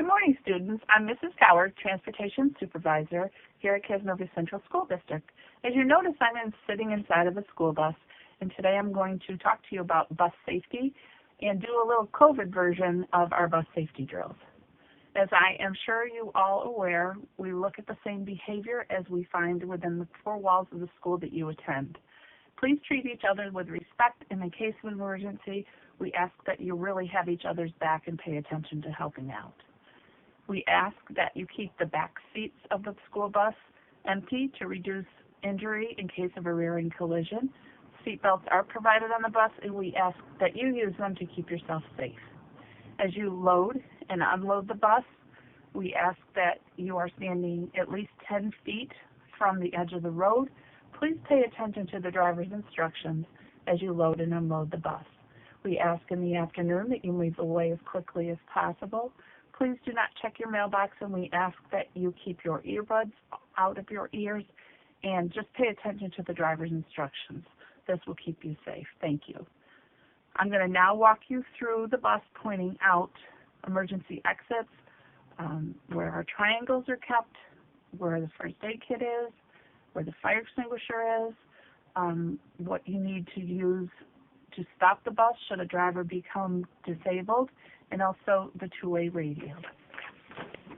Good morning, students. I'm Mrs. Coward, Transportation Supervisor here at Cazenovia Central School District. As you notice, I'm sitting inside of a school bus, and today I'm going to talk to you about bus safety and do a little COVID version of our bus safety drills. As I am sure you all aware, we look at the same behavior as we find within the four walls of the school that you attend. Please treat each other with respect, and in case of emergency, we ask that you really have each other's back and pay attention to helping out. We ask that you keep the back seats of the school bus empty to reduce injury in case of a rear-end collision. Seatbelts are provided on the bus, and we ask that you use them to keep yourself safe. As you load and unload the bus, we ask that you are standing at least 10 feet from the edge of the road. Please pay attention to the driver's instructions as you load and unload the bus. We ask in the afternoon that you leave the way as quickly as possible. Please do not check your mailbox, and we ask that you keep your earbuds out of your ears and just pay attention to the driver's instructions. This will keep you safe. Thank you. I'm going to now walk you through the bus, pointing out emergency exits, where our triangles are kept, where the first aid kit is, where the fire extinguisher is, what you need to use to stop the bus should a driver become disabled, and also the two-way radio.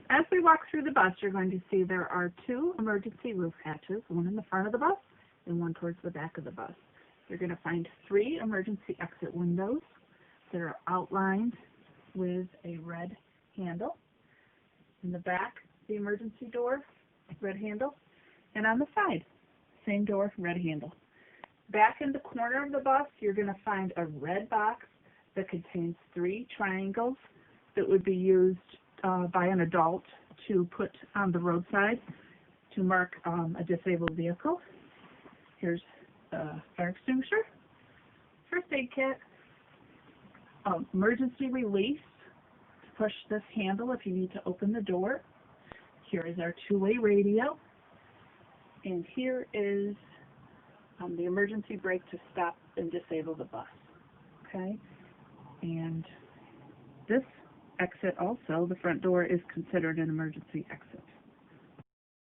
As we walk through the bus, you're going to see there are two emergency roof hatches, one in the front of the bus and one towards the back of the bus. You're going to find three emergency exit windows that are outlined with a red handle. In the back, the emergency door, red handle, and on the side, same door, red handle. Back in the corner of the bus, you're going to find a red box that contains three triangles that would be used by an adult to put on the roadside to mark a disabled vehicle. Here's a fire extinguisher, first aid kit, emergency release to push this handle if you need to open the door. Here is our two-way radio, and here is the emergency brake to stop and disable the bus. Okay, and this exit also, the front door, is considered an emergency exit.